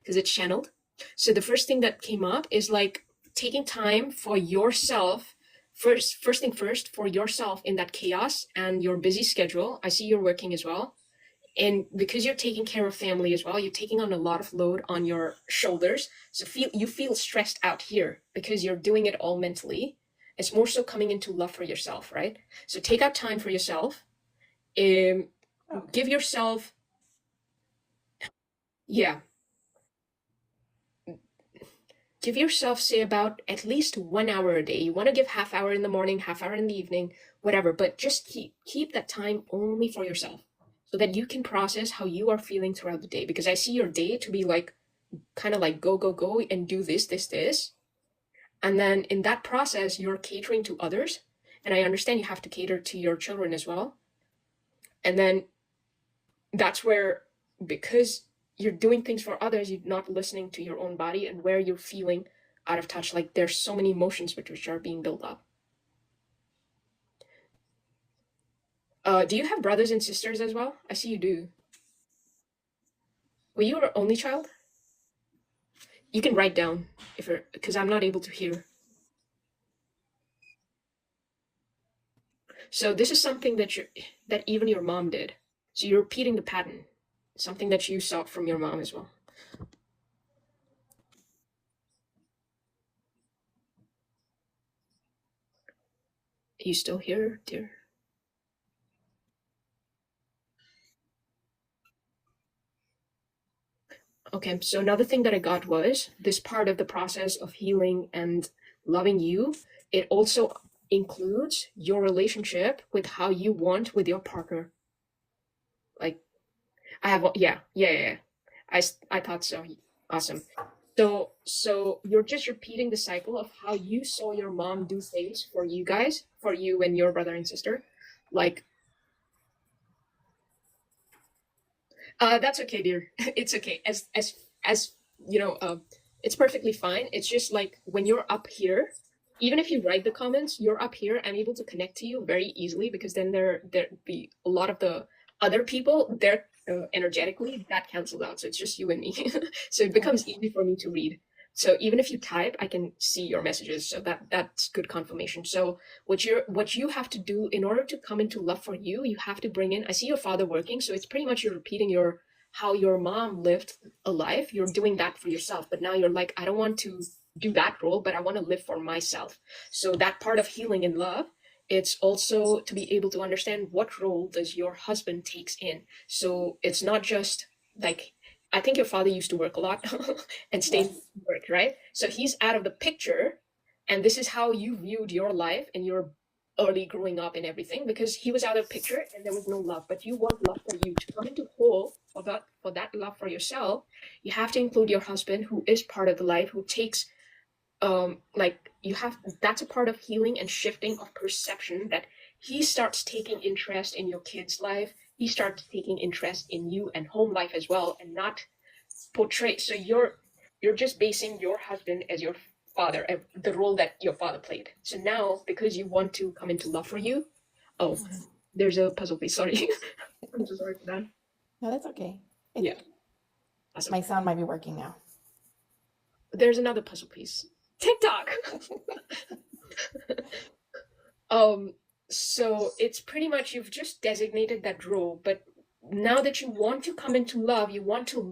because it's channeled. So the first thing that came up is like taking time for yourself. First thing first, for yourself in that chaos and your busy schedule. I see you're working as well. And because you're taking care of family as well, you're taking on a lot of load on your shoulders. So you feel stressed out here because you're doing it all mentally. It's more so coming into love for yourself, right? So take out time for yourself. Um, give yourself, yeah, give yourself, say, about at least 1 hour a day. You want to give half hour in the morning, half hour in the evening, whatever, but just keep that time only for yourself so that you can process how you are feeling throughout the day. Because I see your day to be like kind of like go, go, go and do this. And then in that process, you're catering to others. And I understand you have to cater to your children as well. And then that's where, because you're doing things for others, you're not listening to your own body and where you're feeling out of touch. Like there's so many emotions which are being built up. Do you have brothers and sisters as well? I see you do. Were you your only child? You can write down if you're, because I'm not able to hear. So this is something that even your mom did. So you're repeating the pattern, something that you saw from your mom as well. Are you still here, dear? Okay, so another thing that I got was this part of the process of healing and loving you. It also includes your relationship with how you want with your partner. Like, I have, yeah. I thought so. Awesome. So you're just repeating the cycle of how you saw your mom do things for you guys, for you and your brother and sister. Like, that's okay, dear. It's okay. As you know, it's perfectly fine. It's just like when you're up here, even if you write the comments, you're up here. I'm able to connect to you very easily because then there be a lot of the other people there energetically that cancels out. So it's just you and me. So it becomes easy for me to read. So even if you type, I can see your messages. So that's good confirmation. So what you have to do in order to come into love for you, you have to bring in. I see your father working, so it's pretty much you're repeating your how your mom lived a life. You're doing that for yourself, but now you're like, I don't want to do that role, but I want to live for myself. So that part of healing and love, it's also to be able to understand what role does your husband takes in. So it's not just like, I think your father used to work a lot and stay work, right? So he's out of the picture, and this is how you viewed your life and your early growing up and everything, because he was out of picture and there was no love. But you want love for you to come into whole for that love for yourself. You have to include your husband, who is part of the life, who takes like you have, that's a part of healing and shifting of perception, that he starts taking interest in your kid's life, he starts taking interest in you and home life as well, and not portray. So you're just basing your husband as your father, the role that your father played. So now, because you want to come into love for you, oh, there's a puzzle piece. Sorry. I'm so sorry for that. No, that's okay. Yeah. Awesome. My sound might be working now. There's another puzzle piece. TikTok. um so it's pretty much you've just designated that role, but now that you want to come into love, you want to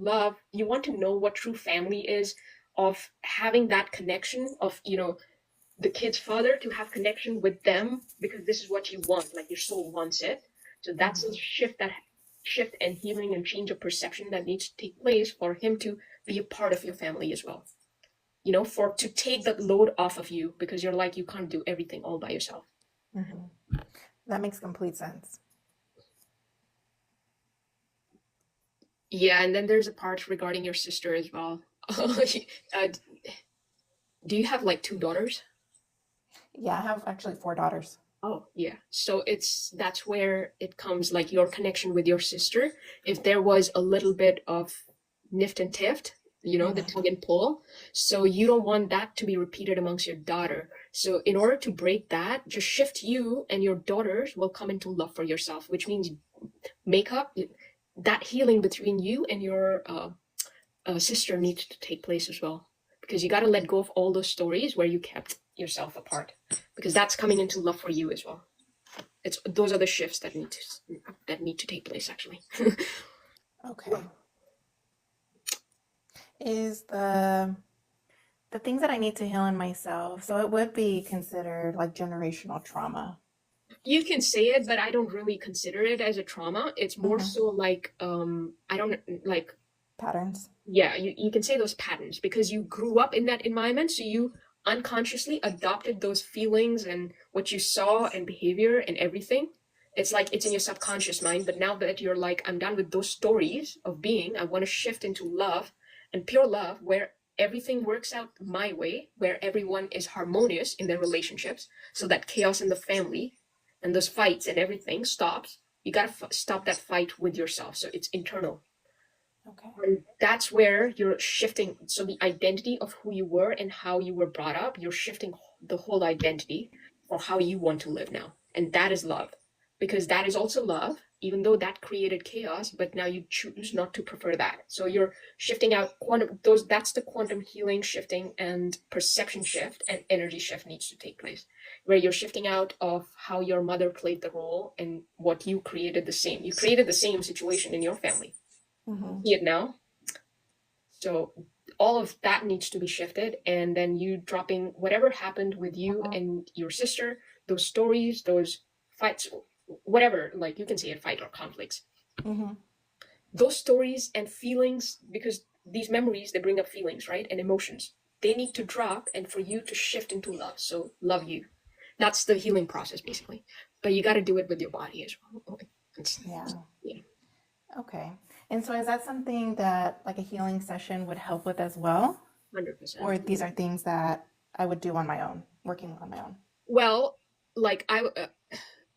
know what true family is, of having that connection of, the kid's father, to have connection with them, because this is what you want, like your soul wants it. So that's a shift and healing and change of perception that needs to take place for him to be a part of your family as well. For to take that load off of you, because you're like, you can't do everything all by yourself. That makes complete sense. Yeah, and then there's a part regarding your sister as well. Do you have like two daughters? Yeah, I have actually 4 daughters. Oh, yeah. So that's where it comes, like your connection with your sister. If there was a little bit of nift and tift, the tug and pull. So you don't want that to be repeated amongst your daughter. So in order to break that, just shift you, and your daughters will come into love for yourself, which means make up that healing between you and your sister needs to take place as well, because you got to let go of all those stories where you kept yourself apart, because that's coming into love for you as well. It's those are the shifts that need to take place actually. Okay. Is the things that I need to heal in myself, so it would be considered like generational trauma. You can say it, but I don't really consider it as a trauma. It's more Hmm. so like I don't like Patterns. yeah, you can say those patterns because you grew up in that environment, so you unconsciously adopted those feelings and what you saw and behavior and everything. It's like it's in your subconscious mind, but now that you're like, I'm done with those stories of being, I want to shift into love and pure love where everything works out my way, where everyone is harmonious in their relationships, so that chaos in the family and those fights and everything stops. You gotta stop that fight with yourself, so it's internal. Okay. And that's where you're shifting. So the identity of who you were and how you were brought up, you're shifting the whole identity for how you want to live now. And that is love. Because that is also love, even though that created chaos, but now you choose not to prefer that. So you're shifting out quantum those that's the quantum healing shifting and perception shift and energy shift needs to take place. Where you're shifting out of how your mother played the role and what you created the same. You created the same situation in your family. Hmm. See it now. So all of that needs to be shifted, and then you dropping whatever happened with you and your sister, those stories, those fights, whatever, like you can say it, fight or conflicts. Hmm. Those stories and feelings, because these memories, they bring up feelings, right? And emotions. They need to drop and for you to shift into love. So love you. That's the healing process, basically. But you got to do it with your body as well. It's, Yeah. yeah, Okay. And so is that something that like a healing session would help with as well? 100%. Or these are things that I would do on my own, working on my own? Well, like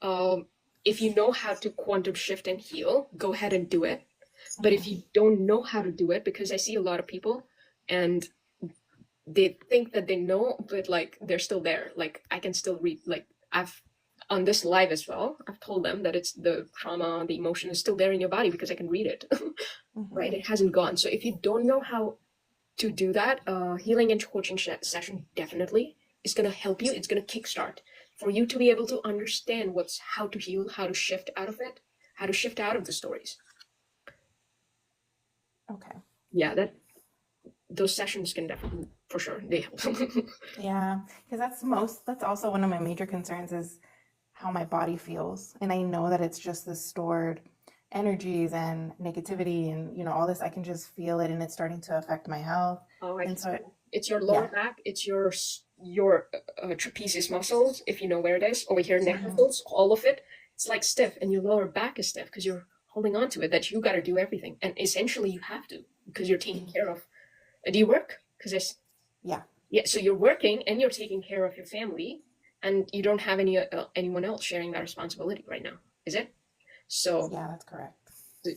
um, if you know how to quantum shift and heal, go ahead and do it. But if Hmm. you don't know how to do it, because I see a lot of people and they think that they know, but like they're still there. Like I can still read, like I've on this live as well, I've told them that it's the trauma, the emotion is still there in your body because I can read it, Hmm. right? It hasn't gone. So if you don't know how to do that, healing and coaching session definitely is going to help you. It's going to kickstart for you to be able to understand what's how to heal, how to shift out of it, how to shift out of the stories. Okay. Yeah, that those sessions can definitely, for sure, they help. Yeah, because that's also one of my major concerns is how my body feels. And I know that it's just the stored energies and negativity and all this. I can just feel it and it's starting to affect my health. Oh, I And can see so that. It's your lower yeah. back. It's your trapezius muscles, if you know where it is, over here, neck Hmm. muscles, all of it. It's like stiff, and your lower back is stiff because you're holding on to it. That you got to do everything, and essentially you have to because you're taking care of. Do you work? Because it's Yeah. yeah. So you're working and you're taking care of your family, and you don't have anyone else sharing that responsibility right now, is it? So Yeah, that's correct.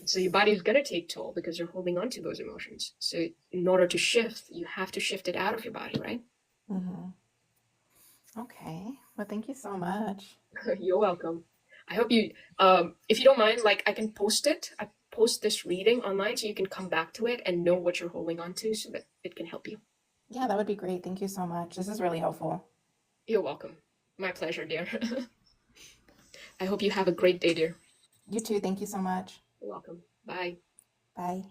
so your body's gonna take toll because you're holding on to those emotions. So in order to shift, you have to shift it out of your body, right? Hmm. Okay. Well, thank you so much. You're welcome. I hope you, if you don't mind, like I can post it. I post this reading online so you can come back to it and know what you're holding on to so that it can help you. Yeah, that would be great. Thank you so much. This is really helpful. You're welcome. My pleasure, dear. I hope you have a great day, dear. You too. Thank you so much. You're welcome. Bye. Bye.